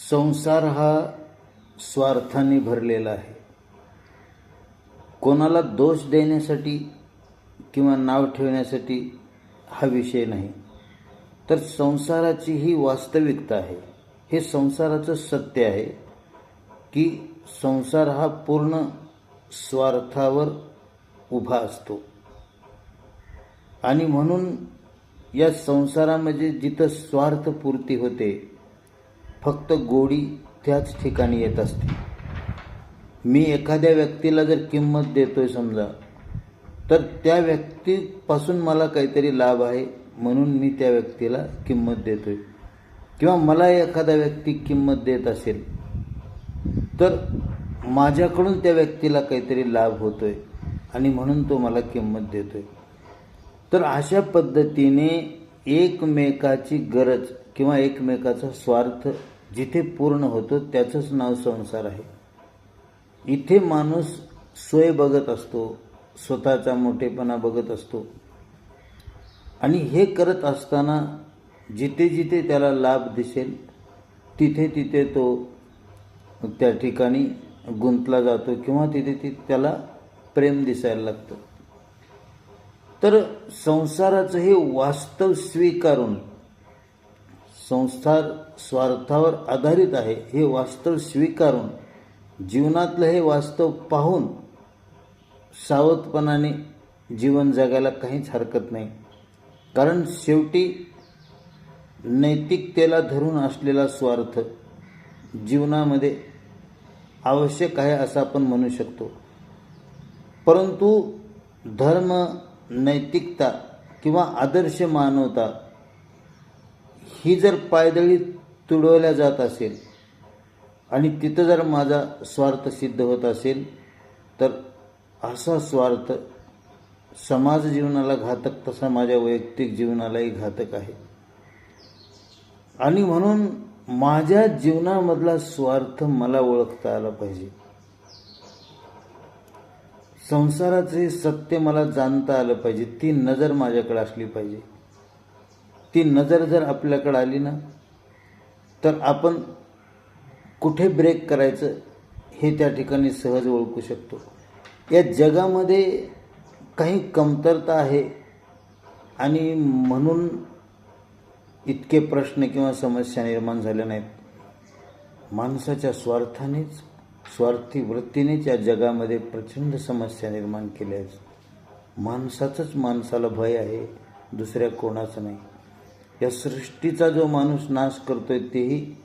संसार हा स्वार्थाने भरलेला आहे. कोणाला दोष देण्यासाठी किंवा नाव ठेवण्यासाठी हा विषय नाही, तर संसाराची ही वास्तविकता आहे. हे संसाराचं सत्य आहे की संसार हा पूर्ण स्वार्थावर उभा असतो. आणि म्हणून या संसारामध्ये जिथं स्वार्थपूर्ती होते, फक्त गोडी त्याच ठिकाणी येत असते. मी एखाद्या व्यक्तीला जर किंमत देतोय समजा, तर त्या व्यक्तीपासून मला काहीतरी लाभ आहे म्हणून मी त्या व्यक्तीला किंमत देतोय, किंवा मला एखादा व्यक्ती किंमत देत असेल तर माझ्याकडून त्या व्यक्तीला काहीतरी लाभ होतोय आणि म्हणून तो मला किंमत देतोय. तर अशा पद्धतीने एकमेकाची गरज किंवा एकमेकाचा स्वार्थ जिथे पूर्ण होतो त्याचंच नाव संसार आहे. इथे माणूस सोय बघत असतो, स्वतःचा मोठेपणा बघत असतो, आणि हे करत असताना जिथे जिथे त्याला लाभ दिसेल तिथे तिथे तो त्या ठिकाणी गुंतला जातो, किंवा तिथे त्याला प्रेम दिसायला लागतं. तर संसाराचं हे वास्तव स्वीकारून, संसार स्वार्थावर आधारित आहे हे वास्तव स्वीकारून, जीवनातलं हे वास्तव पाहून सावधपणाने जीवन जगायला काहीच हरकत नाही. कारण शेवटी नैतिकतेला धरून असलेला स्वार्थ जीवनामध्ये आवश्यक आहे असं आपण म्हणू शकतो. परंतु धर्म, नैतिकता किंवा आदर्श मानवता ही जर पायदळी तुडवल्या जात असेल आणि तिथं जर माझा स्वार्थ सिद्ध होत असेल, तर असा स्वार्थ समाज जीवनाला घातक तसा माझ्या वैयक्तिक जीवनालाही घातक आहे. आणि म्हणून माझ्या जीवनामधला स्वार्थ मला ओळखता आला पाहिजे. संसाराचे सत्य मला जाणता आलं पाहिजे. ती नजर माझ्याकडे असली पाहिजे. ती नजर जर आपल्याकडे आली ना, तर आपण कुठे ब्रेक करायचं हे त्या ठिकाणी सहज ओळखू शकतो. या जगामध्ये काही कमतरता आहे आणि म्हणून इतके प्रश्न किंवा समस्या निर्माण झाल्या नाहीत. माणसाच्या स्वार्थानेच, स्वार्थी वृत्तीनेच या जगामध्ये प्रचंड समस्या निर्माण केल्या आहेत. माणसाचंच माणसाला भय आहे, दुसऱ्या कोणाचं नाही. या सृष्टीचा जो माणूस नाश करतोय तेही